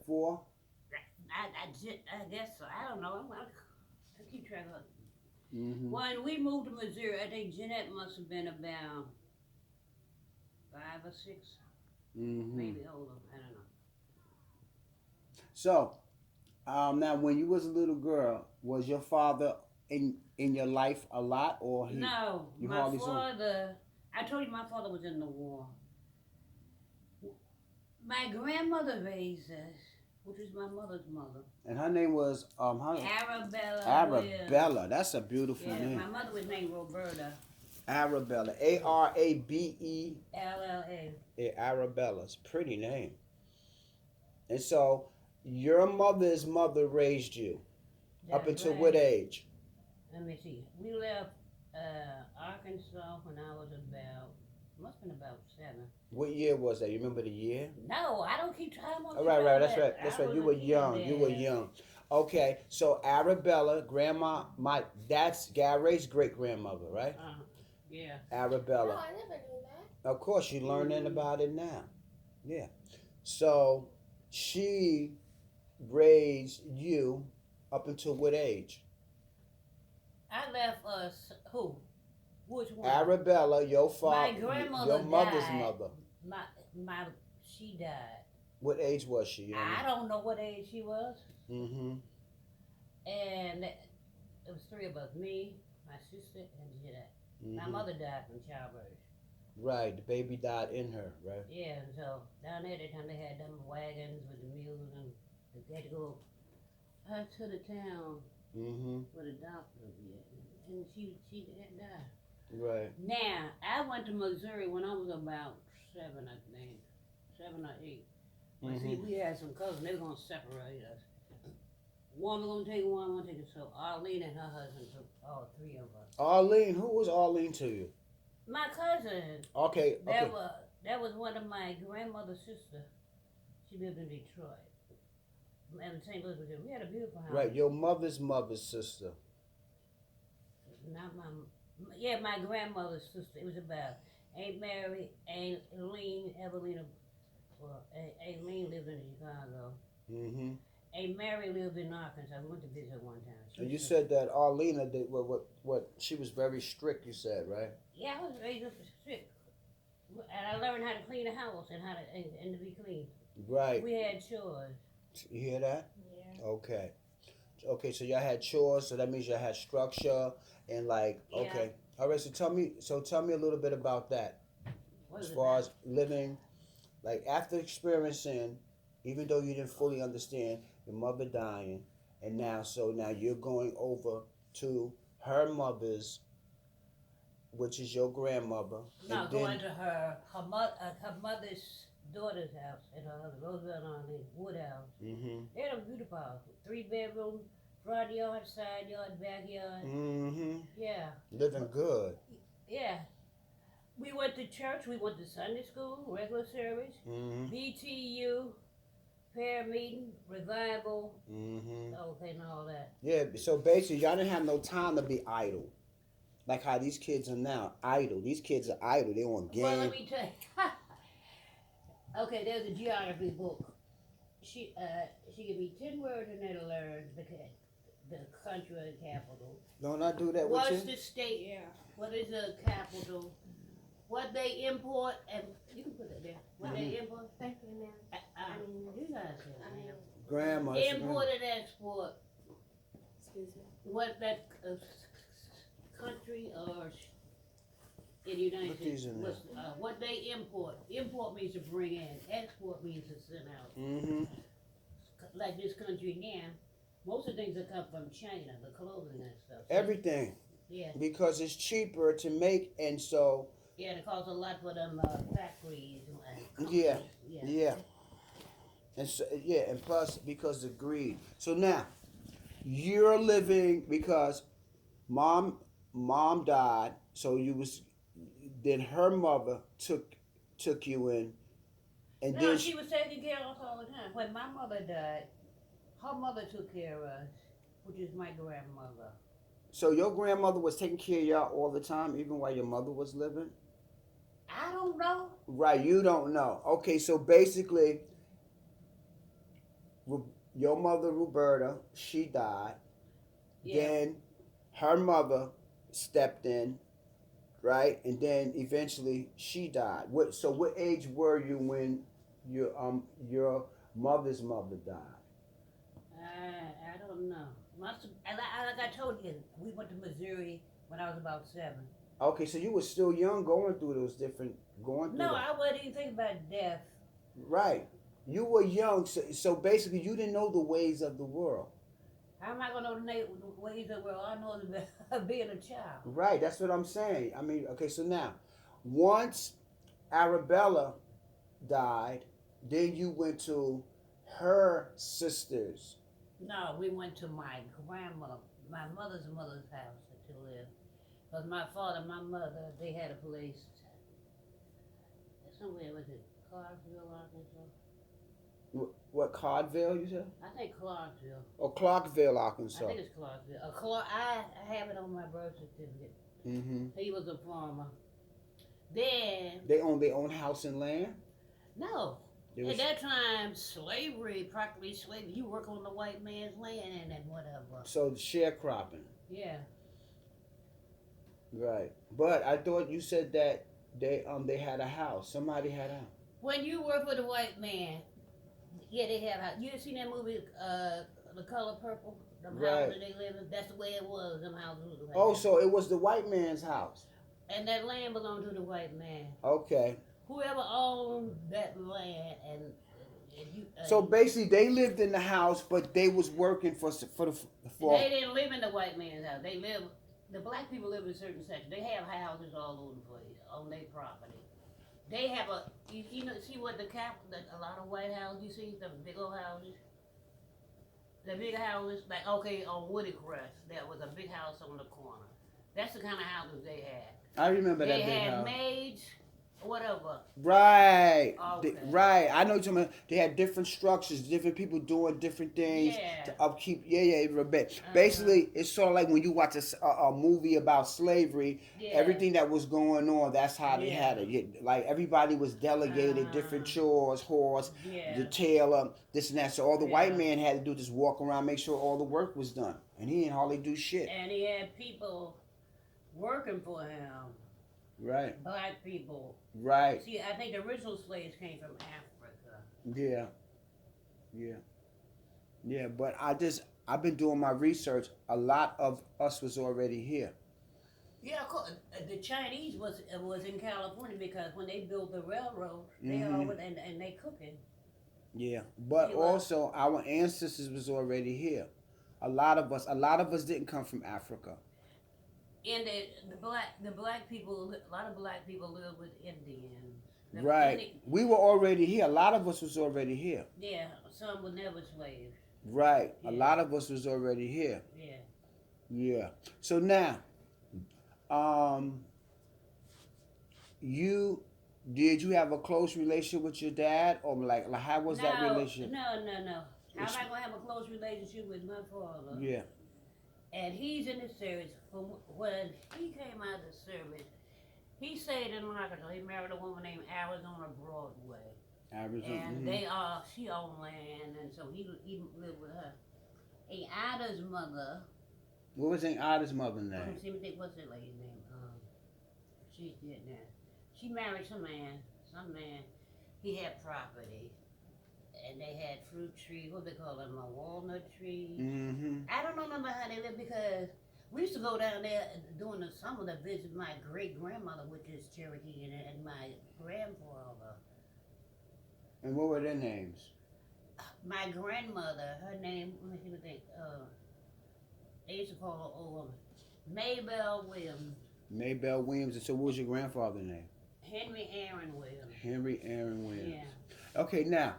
4? I guess so. I don't know. I keep track of. Mm-hmm. When we moved to Missouri, I think Jeanette must have been about 5 or 6, Mm-hmm. maybe older. I don't know. So, now when you was a little girl, was your father in your life a lot, or No, you my hardly saw him? father. I told you my father was in the war. My grandmother raised us, which was my mother's mother, And her name was how Arabella Williams. Arabella. That's a beautiful Yeah, name. my mother was named Roberta. Arabella. Yeah, Arabe. LLA. Arabella's pretty name. And so your mother's mother raised you up That's until what right. age? Let me see. We left Arkansas when I was about, must have been about 7. What year was that? You remember the year? No, I don't keep track. I don't All keep right, track right. of That's that. right. That's I right. was You a were kid young. You were then. young. Okay, so Arabella, grandma, that's Gary's great grandmother, right? Yeah. Arabella. No, I never knew that. Of course, you're learning Mm. about it now. Yeah. So she raised you up until what age? I left us, who? Which one? Arabella, your My father, your grandmother mother's died. mother. My, my, she died. What age was she? You don't know. I don't know what age she was. Mm-hmm. And it was 3 of us, me, my sister, and Jeanette. My Mm-hmm. mother died from childbirth. Right. The baby died in her, right? Yeah, and so down there, that time they had them wagons with the mules, and they had to go to the town Mm-hmm. where the doctor was at. And she had died. Right. Now, I went to Missouri when I was about 7, I think. 7 or 8. But see, Mm-hmm. we had some cousins. They were going to separate us. One was going to take one take it. So Arlene and her husband took all 3 of us. Arlene, who was Arlene to you? My cousin, Okay, okay. that was one of my grandmother's sister. She lived in Detroit. And St. Louis was there. We had a beautiful house. Right, your mother's sister. Not my, yeah, my grandmother's sister. It was about Aunt Mary, Aunt Eileen, Evelina. Well, Aileen lived in Chicago. Mm-hmm. Aunt Mary lived in Arkansas. We went to visit one time. And you said that Arlena did what she was very strict. You said, right? Yeah, I was raised up strict, and I learned how to clean the house and how to and to be clean. Right. We had chores. You hear that? Yeah. Okay. Okay. So y'all had chores. So that means y'all had structure and like. Yeah. Okay. All right. So tell me. So tell me a little bit about that. What As is it far now? as living, like after experiencing, even though you didn't fully understand your mother dying, and now you're going over to her mother's, which is your grandmother, No, and going then to her mother's daughter's house at her husband, Roosevelt on the Wood House. mm-hmm, They had a beautiful house, 3 bedroom, front yard, side yard, backyard. mm-hmm, Yeah, living good, yeah. We went to church. We went to Sunday school, regular service, mm-hmm, BTU, prayer meeting, revival, mm-hmm. okay, and all that. Yeah. So basically, y'all didn't have no time to be idle, like how these kids are now idle. These kids are idle. They on Well, let game. me tell you. Okay, there's a geography book. She gave me 10 words and then learn the country and capital. Don't I do that with What's you? the state? Yeah. What is the capital? What they import and you can put it there. What they import? Thank you, ma'am. You guys say I mean, it, Grandma. ma'am. Import and export. excuse me. What that country or in the United Put States? these in there. What they import? Import means to bring in. Export means to send out. Mm-hmm. Like this country now, most of the things that come from China, the clothing and stuff. Everything. Yeah. Because it's cheaper to make, and so Yeah, it costs a lot for them factories and yeah, companies. Yeah. yeah, and so yeah, and plus because of greed. So now you're living because mom died, so you was then her mother took you in, and No, then she was taking care of us all the time. When my mother died, her mother took care of us, which is my grandmother. so your grandmother was taking care of y'all all the time, even while your mother was living. I don't know. Right, you don't know. Okay, so basically your mother Roberta, she died. Yeah. Then her mother stepped in, right? And then eventually she died. What age were you when your mother's mother died? I don't know. Like I told you, we went to Missouri when I was about 7. Okay, so you were still young going through those different going through No, that. I wasn't even thinking about death. Right. You were young, so basically you didn't know the ways of the world. How am I gonna know the ways of the world? I know being a child. Right, that's what I'm saying. I mean, okay, so now, once Arabella died, then you went to her sisters. No, we went to my mother's house to live. Because my father and my mother, they had a place somewhere, was it Clarksville, Arkansas? What, Cardville, you said? I think Clarksville. Or Clarkville, Arkansas? I think it's Clarksville. I have it on my birth certificate. Mm-hmm. He was a farmer. Then, They own their own house and land? no. It was, At that time, practically slavery, you work on the white man's land and whatever. so sharecropping. Yeah. Right. But I thought you said that they had a house. Somebody had a house. When you work for the white man, yeah, they have house. You ever seen that movie, The Color Purple? Them Right. houses they live in? That's the way it was. Them houses was like Oh, that. so it was the white man's house. And that land belonged to the white man. Okay. Whoever owned that land and you. So basically, they lived in the house, but they was working for They didn't live in the white man's house. The black people live in a certain section. They have houses all over the place on their property. They have see what a lot of white houses, you see, the big old houses? The big houses, like, okay, on Woody Crest, there was a big house on the corner. That's the kind of houses they had. I remember They that big had house. maids, whatever. Right. Okay. Right. I know what you're talking about. They had different structures, different people doing different things Yeah. to upkeep. Yeah, Basically, it's sort of like when you watch a movie about slavery, Yeah. everything that was going on, that's how they Yeah. had it. Like everybody was delegated different chores, horse, Yeah. the tailor, this and that. So all the Yeah. white man had to do is just walk around, make sure all the work was done. And he didn't hardly do shit. And he had people working for him, Right. black people. Right. See, I think the original slaves came from Africa. Yeah. Yeah. Yeah, but I've been doing my research. A lot of us was already here. Yeah, of course. The Chinese was in California because when they built the railroad, they Mhm. always and they cooking. Yeah. But Yeah. also our ancestors was already here. A lot of us didn't come from Africa. And the black people, a lot of black people live with Indians. Right. We were already here. A lot of us was already here. Yeah, some were never slaves. Right. A Yeah. lot of us was already here. Yeah. Yeah. So now, did you have a close relationship with your dad, or like how was that relationship? No. How am I gonna have a close relationship with my father? Yeah. And he's in the service. When he came out of the service, he stayed in Arkansas. He married a woman named Arizona Broadway. Arizona. And she owned land, and so he lived with her. And Ida's mother, What was Aunt Ida's mother's name? let me think, what's that lady's name? She's dead now. She married some man. He had property, and they had fruit trees. What they call them? A walnut tree. Mm-hmm. I don't remember how they lived because we used to go down there during the summer to visit my great grandmother, which is Cherokee, and my grandfather. And what were their names? My grandmother, her name, let me see what they used to call her old woman, Maybelle Williams. Maybelle Williams. And so what was your grandfather's name? Henry Aaron Williams. Henry Aaron Williams. Yeah. Okay, now,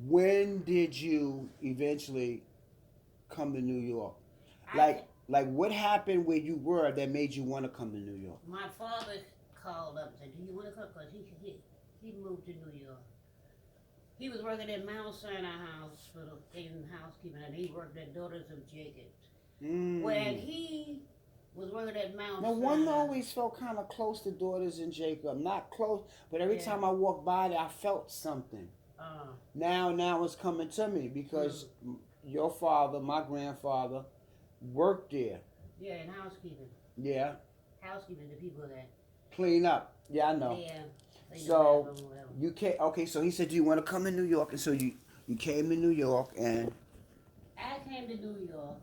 when did you eventually come to New York? Like what happened where you were that made you want to come to New York? My father called up and said, "Do you want to come?" Because he moved to New York. He was working at Mount Sinai House for the housekeeping, and he worked at Daughters of Jacob. When he was working at Mount Now, Sinai, one always felt kind of close to Daughters and Jacob. Not close, but every Yeah. time I walked by there, I felt something. Now it's coming to me because your father, my grandfather, worked there. Yeah, and housekeeping. Yeah, Housekeeping, the people that. clean up. Yeah, I know. Yeah. So you came. Okay, so he said, "Do you want to come to New York?" And so you came to New York, and I came to New York.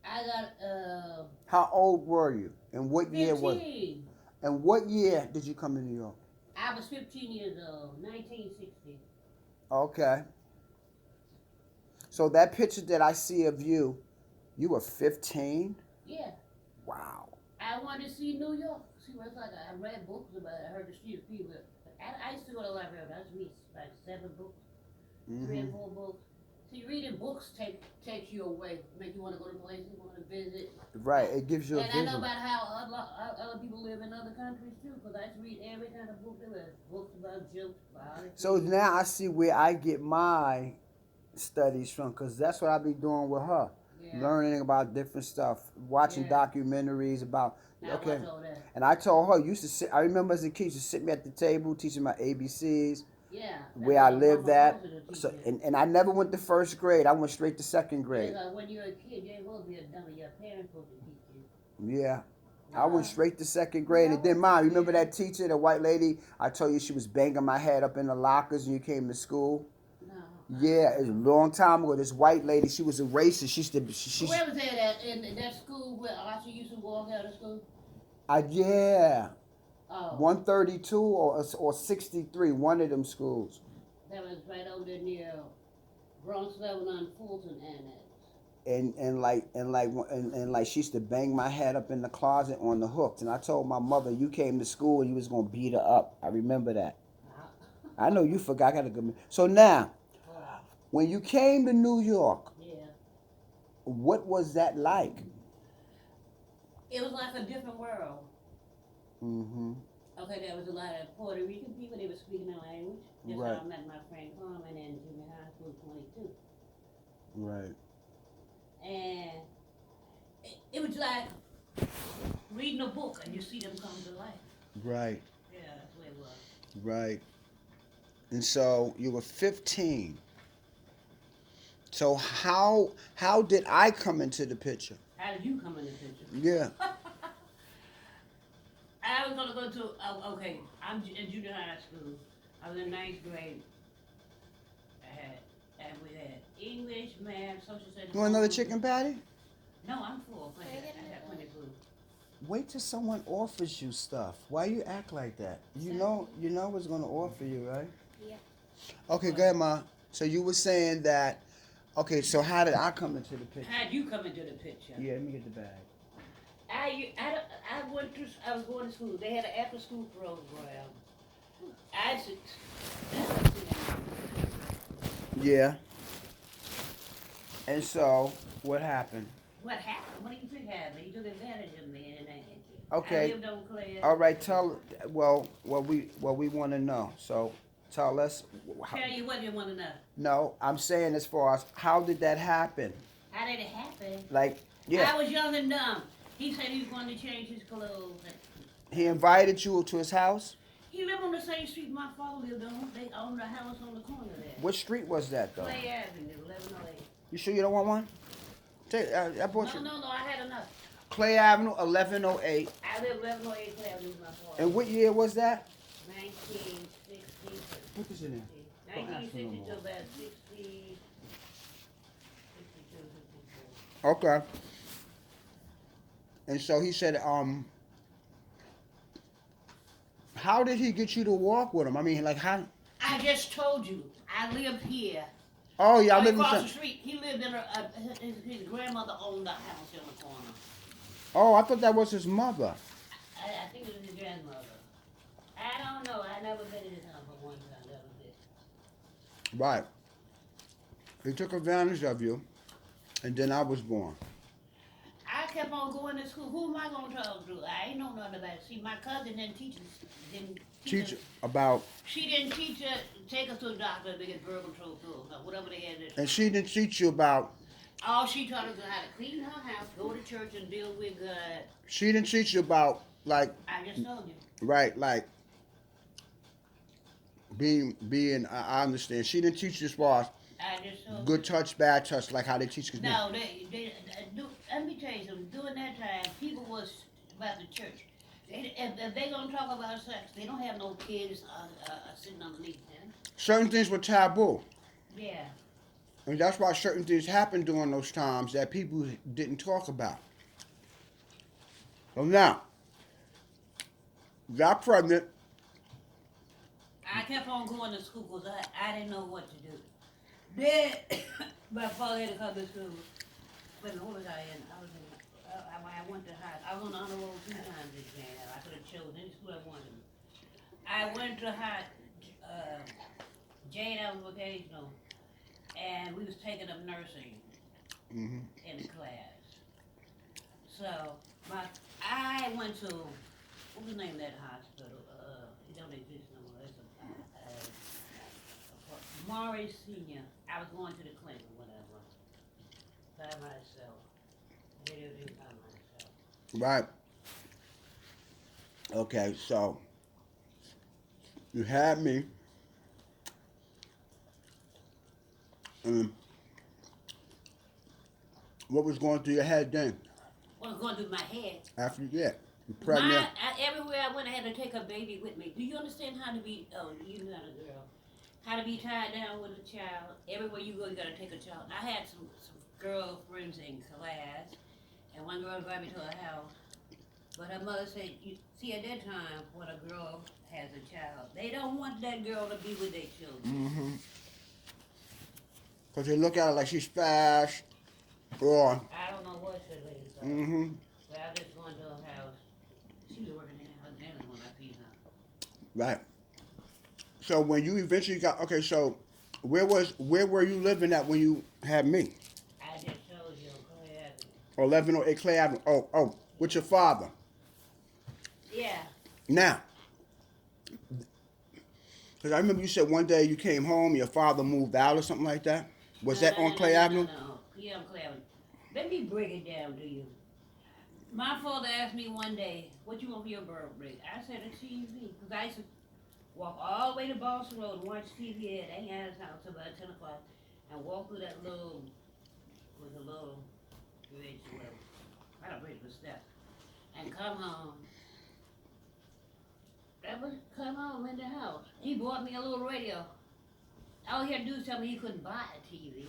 I got how old were you? And what year was? 15. And what year did you come to New York? I was 15 years old, 1960. Okay. So that picture that I see of you, you were 15. Yeah. Wow. I wanted to see New York. See what it's like. I read books about it. I heard the street people. I used to go to the library. I used to read like 7 books, 3 and 4 books. See, reading books takes you away, make you want to go to places, you want to visit. Right. It gives you a And vision. I know about how other people live in other countries too, because I used to read every kind of book. There were books about jokes, biology. So now I see where I get my studies from, because that's what I be doing with her. Yeah. Learning about different stuff, watching Yeah. documentaries about. I Okay. watch all that. And I told her, used to sit. I remember as a kid, used to sit me at the table teaching my ABCs. Yeah. Where I lived at. So, So and I never went to first grade. I went straight to second grade. when you're a kid, you ain't supposed to be a dummy. Your parents supposed to teach you. Yeah. I went straight to second grade. And then, Mom, remember that teacher, the white lady? I told you she was banging my head up in the lockers when you came to school. No. Yeah, it was a long time ago. This white lady, she was a racist. She used to. Where was that at? In that school where Archie used to walk out of school? Yeah. Oh. 132 or 63, one of them schools. That was right over there near Bronx Lebanon and Fulton Annex. And like she used to bang my head up in the closet on the hooks. And I told my mother, you came to school and you was gonna beat her up. I remember that. I know you forgot. I got a good. So now, when you came to New York, Yeah. what was that like? It was like a different world. Mm-hmm. Okay, there was a lot of Puerto Rican people. They were speaking their language. That's Right. how I met my friend Carmen in junior high school, 22. Right. And it was like reading a book and you see them come to life. Right. Yeah, that's what it was. Right. And so you were 15. So how did I come into the picture? How did you come in the picture? Yeah. I was gonna go to okay. I'm in junior high school. I was in 9th grade. We had English, math, social studies. You want another chicken patty? No, I'm full. I got plenty of food. Wait till someone offers you stuff. Why you act like that? You know what's gonna offer you, right? Yeah. Okay, go ahead, Ma. So you were saying that. Okay, so how did I come into the picture? How'd you come into the picture? Yeah, let me get the bag. I was going to school. They had an after school program. I should. Yeah. And so, what happened? What happened? What do you think happened? He took advantage of me and Okay. I lived on Claire. All right, well, what we want to know. So, tell us. Tell you what you want to know. No, I'm saying as far as how did that happen? How did it happen? Like, yeah, I was young and dumb. He said he was going to change his clothes. he invited you to his house. He lived on the same street my father lived on. They owned a house on the corner there. What street was that though? Clay Avenue, 1108. You sure you don't want one? Take, I bought you. No, I had enough. Clay Avenue, 1108. I lived 1108 Clay Avenue with my father. And what year was that? 1960. Put this in there. Don't ask for no 1960 more. to about 60. 62, 63. Okay. And so he said, how did he get you to walk with him? I mean, like how? I just told you, I lived here. Oh yeah, I live across the in. street. He lived in his grandmother owned the house on the corner. Oh, I thought that was his mother. I think it was his grandmother. I don't know. I never been in his house but one time. That was it. Right. He took advantage of you, and then I was born. I kept on going to school. Who am I gonna talk to? I ain't know nothing about it. See, my cousin didn't teach Teach us. about, She didn't teach us, take us to the doctor to get birth control pills or whatever they had. and she didn't teach you about. All she taught us was how to clean her house, go to church, and deal with God. She didn't teach you about like I just told you. right like being I understand. She didn't teach you as far as I just told good touch, bad touch, like how they teach us now. no, they do. Let me tell you something. During that time, people was about the church. If they gonna talk about sex, they don't have no kids sitting underneath them. Certain things were taboo. Yeah. And that's why certain things happened during those times that people didn't talk about. So now, got pregnant. I kept on going to school because I didn't know what to do. Then my father had to come to school. But what was I in? I went to high. I was on the honor roll 2 times this year. I could have chosen any school I wanted. I went to high. Jane Ellis Vocational, and we was taking up nursing Hmm. in the class. So I went to what was the name of that hospital? It don't exist no more. It's a Maury Senior. I was going to the clinic or whatever by myself. I did everything by myself. Right. Okay, so you had me. And what was going through your head then? What was going through my head? After you get you pregnant? Everywhere I went, I had to take a baby with me. Do you understand how to be? Oh, you're not a girl. How to be tied down with a child. Everywhere you go, you gotta take a child. I had some girlfriends in class, and one girl invited me to her house. But her mother said, "You see, at that time, when a girl has a child, they don't want that girl to be with their children." Mm-hmm. Because they look at her like she's fast. Or, I don't know what she lady thought. mm-hmm. But I just went to her house. She was working in her dinner when I feed her. Right. So when you eventually got, okay, so where were you living at when you had me? I just showed you, Clay Avenue. 1108 Clay Avenue. Oh, with your father. Yeah. Now, because I remember you said one day you came home, your father moved out or something like that. Was that on Clay Avenue? No. Yeah, on Clay Avenue. Let me break it down to you. My father asked me one day, "What you want for your birthday?" I said a TV, because I used to walk all the way to Boston Road and watch TV at Aunt's house till about 10 o'clock, and walk through that little, with a little bridge, well, not a bridge, but steps, and come home. That was come home in the house. He bought me a little radio. All he had to do was tell me he couldn't buy a TV.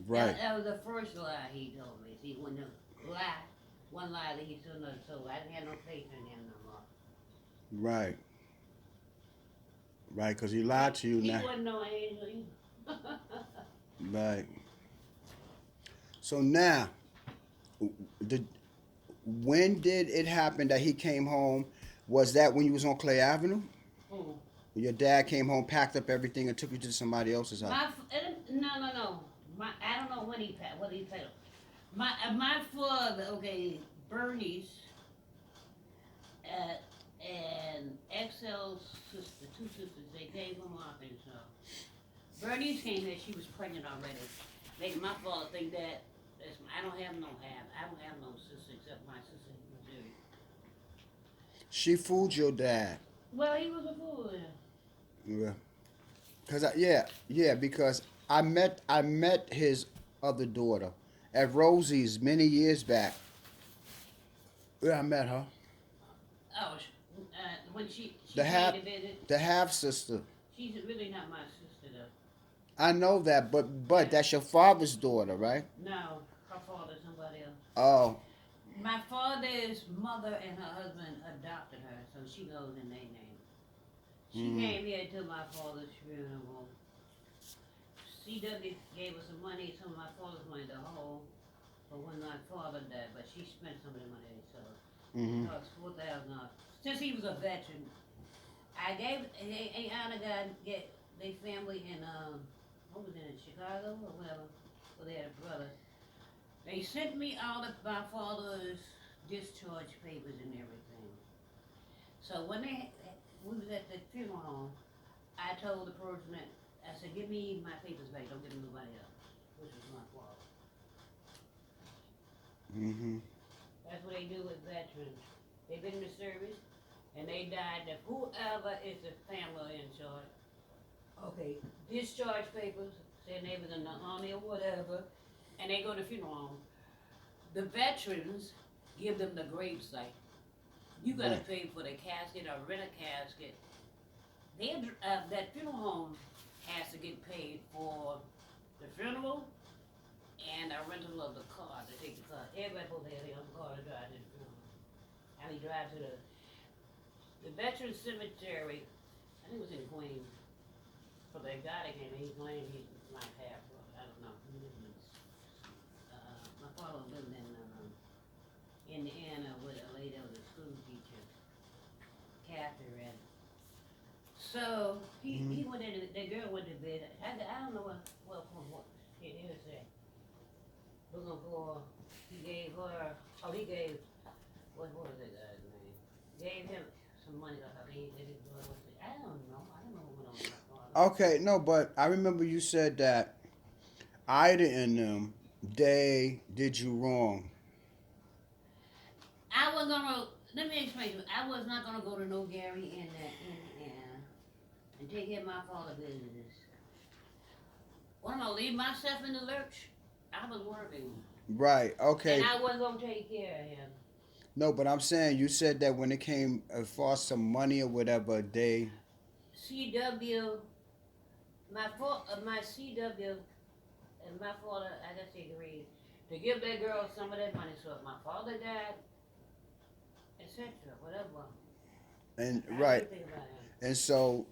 Right. That was the first lie he told me. See, when the lie, one lie that he shouldn't have told. I didn't have no faith in him no more. Right. Right, because he lied to you He now. wasn't no angel either. Right. So now, when did it happen that he came home? Was that when you was on Clay Avenue? Who? Your dad came home, packed up everything, and took you to somebody else's house. No. I don't know when he passed. What he passed. My father, okay, Bernie's, and Excel's sister, 2 sisters, they came from Arkansas. Bernice came here, she was pregnant already. Making my father think that I don't have no sister except my sister in Missouri. She fooled your dad. Well, he was a fool. Yeah. Because I met his other daughter at Rosie's many years back. Yeah, I met her. Oh, when she The came half to visit, the half sister. she's really not my sister though. I know that, but that's your father's daughter, right? No, her father's somebody else. Oh, My father's mother and her husband adopted her, so she goes in their name. She came here to my father's funeral. CW gave us some money, some of my father's money to hold for when my father died, but she spent some of the money, so mm-hmm. it cost $4,000. Since he was a veteran, I gave Anna get their family in what was it, in Chicago or whatever, where they had a brother. They sent me all of my father's discharge papers and everything. So when we was at the funeral home, I told the person that, I said, give me my papers back, don't give them nobody else, which was my father. Mm-hmm. That's what they do with veterans. They've been in the service, and they died, that whoever is the family in charge, Okay, discharge papers, saying they was in the army or whatever, and they go to funeral home. The veterans give them the grave site. You gotta Right. pay for the casket or rent a casket. That funeral home has to get paid for the funeral and a rental of the car to take the car. Everybody supposed to have their own car to drive to the funeral. And we drive to the veterans cemetery. I think it was in Queens. For the guy that came, he claimed he might have. I don't know. My father lived in Indiana with a lady that was a school teacher, Catherine. So he went in. The girl went to bed. I don't know what shit he was saying. Looking for. He gave her. Oh, he gave. What was that guy's name? Gave him some money. I mean, I don't know. I don't know what went on with my father. Okay, no, but I remember you said that Ida and them, they did you wrong. I was gonna. Let me explain to you. I was not gonna go to no Gary in Indiana and take care of my father's business. What am I gonna leave myself in the lurch? I was working, Right, okay. and I wasn't gonna take care of him. No, but I'm saying you said that when it came as far as some money or whatever, they. CW, my CW, and my father, I guess they agreed to give that girl some of that money. So if my father died, etc., whatever. And I right. didn't think about him.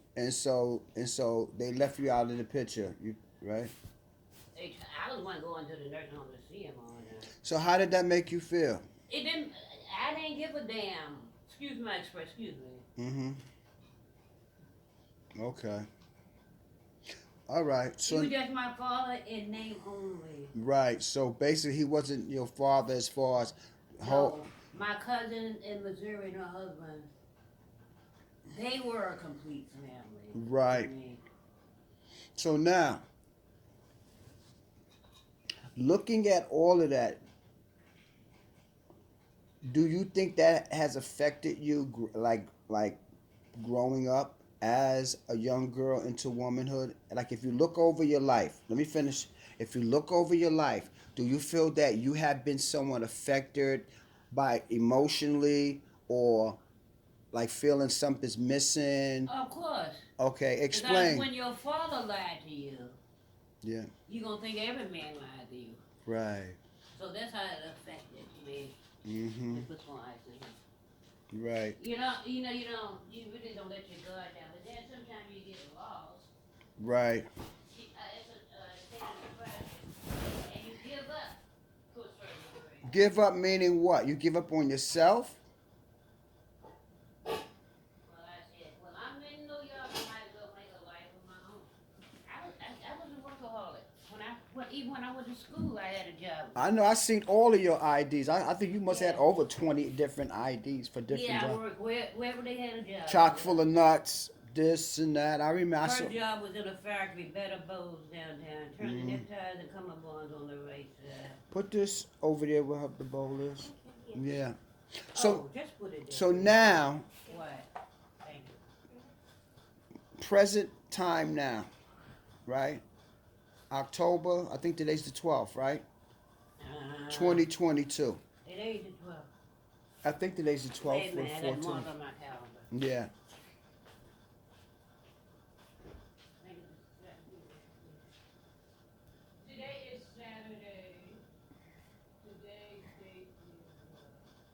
And so they left you out of the picture. You right? I was one going to the nursing home to see him all that. So how did that make you feel? It didn't. I didn't give a damn. Excuse my express. Excuse me. Mm-hmm. Okay. All right. He So was just my father in name only. right. So basically he wasn't your father as far as No, my cousin in Missouri and her husband, they were a complete family. Right. to me. So now looking at all of that, do you think that has affected you like growing up as a young girl into womanhood? Like if you look over your life, let me finish. If you look over your life, do you feel that you have been somewhat affected by emotionally or like feeling something's missing? Of course. Okay, Because explain. when your father lied to you, Yeah, you're going to think every man lied to you. right. So that's how it affected me. Mm-hmm. It puts more ice in it. Right. You really don't let your guard down. But then sometimes you get lost. Right. It's a state of depression. And you give up to a certain degree. Give up meaning what? You give up on yourself? Well, I said, well, I'm in New York. I might as well make a life of my own. I was a workaholic. Even when I was in school, I had a job. I know. I seen all of your IDs. I think you must have had Yeah. over 20 different IDs for different Yeah, I jobs. worked wherever they had a job. Chock full of nuts, this and that. I remember. I First saw, job was in a factory, Better Bows downtown, turning Mhm. neckties and cummerbunds on the racetrack. put this over there where the bowl is. Yeah. So Just put it there. so now, What? Thank you. present time now, right? October. I think today's the 12th, right? 2022. It ain't the 12th. I think today's the 12th Wait a or minute, I got 14th. mark on my calendar. Yeah. Today is Saturday. Today's date is.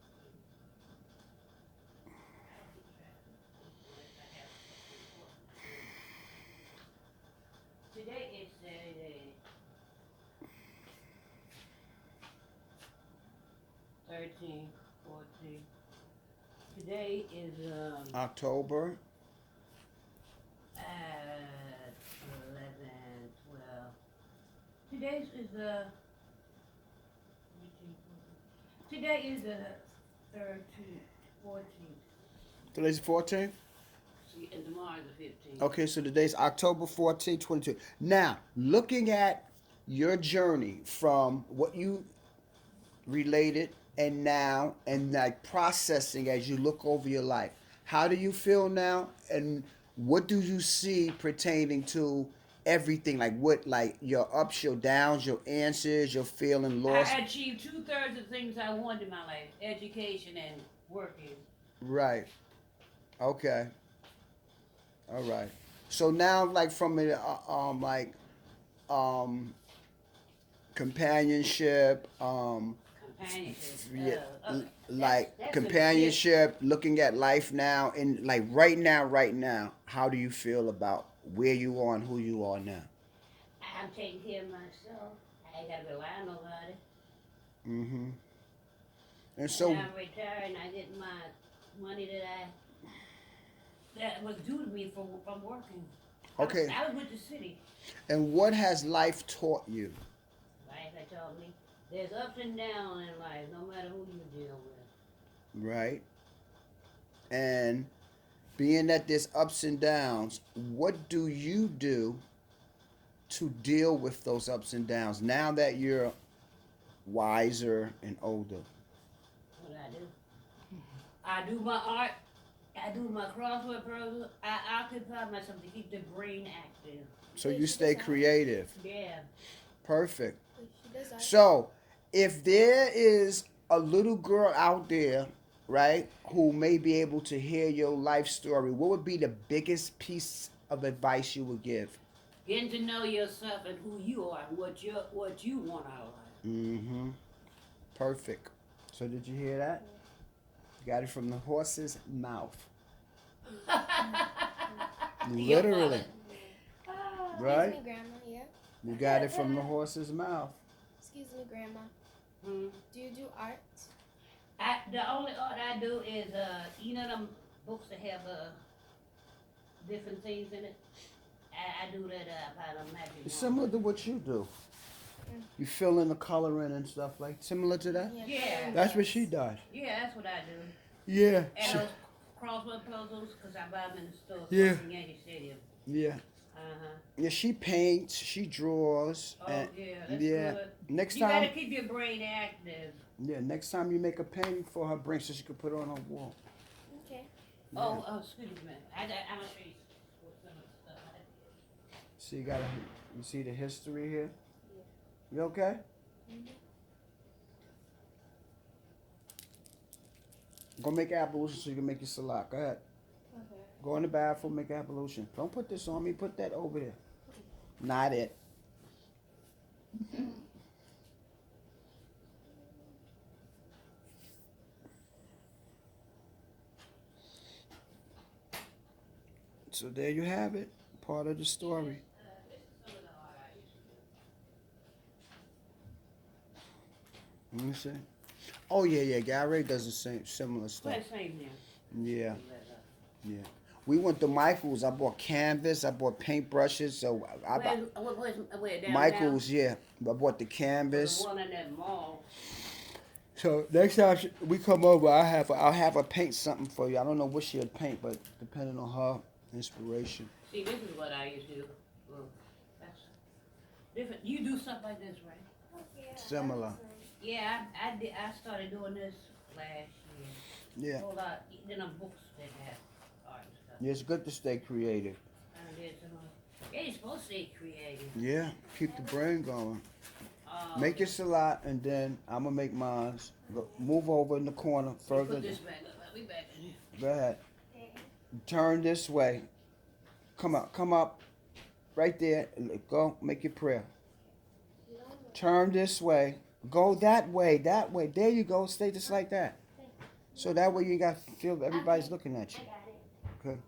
Today is Saturday. 13, 14. Today is October. at 11, 12. Today's is the. Today is the 13th, 14th. Today's the 14th. See, and tomorrow is the 15th. Okay, so today's October 14, 22. Now, looking at your journey from what you related and now and like processing as you look over your life, how do you feel now? And what do you see pertaining to everything? Like what, like your ups, your downs, your answers, your feeling lost? I achieved 2/3 of the things I wanted in my life: education and working. Right. Okay. All right. So now, like from a um companionship, Companionship. yeah, Okay. like That's a companionship, looking at life now, and like right now, how do you feel about where you are and who you are now? I'm taking care of myself. I ain't gotta rely on nobody. Mm-hmm. And And so, I'm retired and I get my money that was due to me from working. okay. I was with the city. And what has life taught you? Life had taught me there's ups and downs in life, no matter who you deal with. Right. And being that there's ups and downs, what do you do to deal with those ups and downs now that you're wiser and older? What do? I do my art. I do my crossword puzzle. I occupy myself to keep the brain active. So Wait, you she stay does art? creative. Yeah. Perfect. Wait, she does art? So, if there is a little girl out there, right, who may be able to hear your life story, what would be the biggest piece of advice you would give? Getting to know yourself and who you are and what you want out of life. Mm-hmm. Perfect. So did you hear that? Got it from the horse's mouth. Literally. Right? Excuse me, Grandma. Yeah. You got it from the horse's mouth. Excuse me, Grandma. Hmm. Do you do art? The only art I do is you know them books that have different things in it. I do that about a magic. It's wand. similar to what you do. Mm. You fill in the coloring and stuff like similar to that. Yeah. That's what she does. Yeah, that's what I do. Yeah. And those crossword puzzles, because I buy them in the store. Yeah. In Yankee Stadium. Yeah. Uh-huh. Yeah. She paints. She draws. Oh, and yeah, that's yeah. good. Next You gotta time. keep your brain active. Yeah. Next time you make a painting for her, bring so she can put it on her wall. Okay. Yeah. Oh, excuse me. I'm gonna show you some of the stuff I did. See, you see the history here. You okay? Go make ablution so you can make your salat. Go ahead. Okay. Go in the bathroom, make ablution. Don't put this on me. Put that over there. Not it. So there you have it. Part of the story. This is some of the art I used to do. Let me see. Oh yeah. Gary does the same similar stuff. Well, same there. Yeah. We went to Michael's. I bought canvas. I bought paintbrushes. So I bought Where down Michael's. Yeah. I bought the down? canvas. The one in that mall. So next time we come over, I'll have her paint something for you. I don't know what she'll paint, but depending on her inspiration. See, this is what I used to do. Well, that's different. You do stuff like this, right? Yeah, Similar. Yeah, I did. I started doing this last year. Yeah. Whole lot. Then them books that have art and stuff. Yeah, it's good to stay creative. I did some. Yeah, you're supposed to stay creative. Yeah, keep the brain going. Make your okay. salad, and then I'm gonna make mine. Move over in the corner further. Put this back up. I'll be back in here. Go ahead. Turn this way. Come up. Right there. Go, make your prayer. Turn this way. Go that way. There you go. Stay just like that. So that way you ain't got to feel everybody's looking at you. Okay.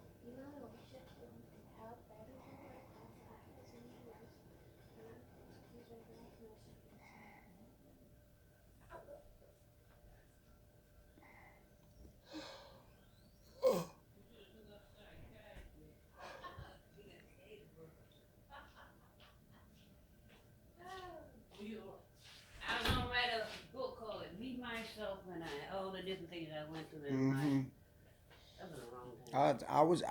I was gonna write a book called "Be Myself" and all the different things I went through in life. Mm-hmm. That was a long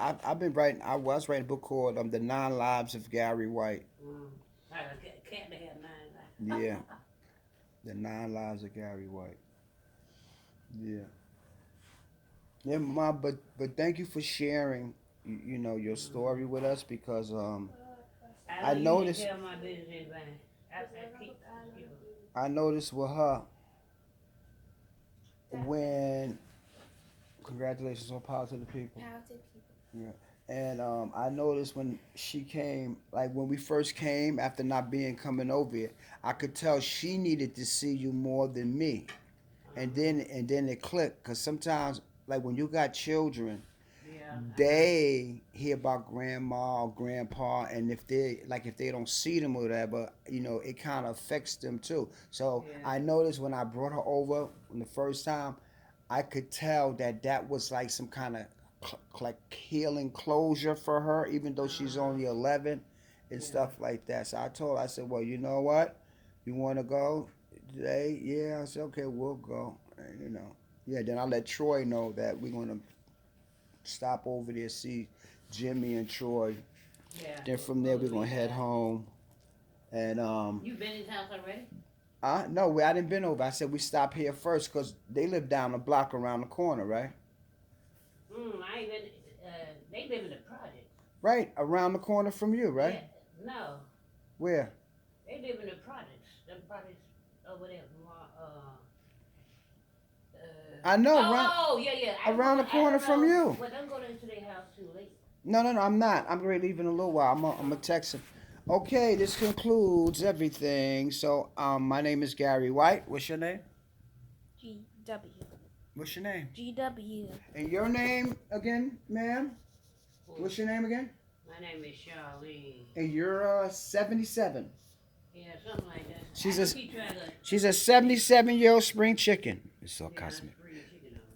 time. I've been writing. I was writing a book called "The 9 Lives of Gary White." Like a cat that had 9 lives. Yeah, The 9 Lives of Gary White. Yeah. Yeah, Mom. But thank you for sharing you know, your story with us because I don't noticed- usually tell my business to anybody. keep I noticed with her when congratulations on power to the people. Power to people. And I noticed when she came, like when we first came after not being coming over here, I could tell she needed to see you more than me. And then it clicked because sometimes, like when you got children, Yeah. they hear about grandma or grandpa, and if they don't see them or whatever, you know, it kind of affects them too. So Yeah. I noticed when I brought her over the first time, I could tell that was like some kind of like healing closure for her, even though she's only 11 and Yeah. stuff like that. So I told her, I said, well, you know what, you want to go today? Yeah. I said, okay, we'll go. And, you know, yeah. Then I let Troy know that we're gonna stop over there, see Jimmy and Troy. Yeah. Then from there we're gonna head home. And You been in his house already? no, I didn't been over. I said we stop here first because they live down the block around the corner, right? I ain't been. They live in the project. Right around the corner from you, right? Yeah. No, Where? they live in the projects. The projects over there. I know, Oh, right? yeah. Around the corner from you. Well, don't go into their house too late. No, I'm not. I'm going to leave in a little while. I'm gonna text him. Okay, this concludes everything. So, my name is Gary White. What's your name? GW. What's your name? GW. And your name again, ma'am? What's your name again? My name is Charlene. And you're 77. Yeah, something like that. She's I a- keep trying to. She's a 77-year-old spring chicken. It's so Yeah. cosmic.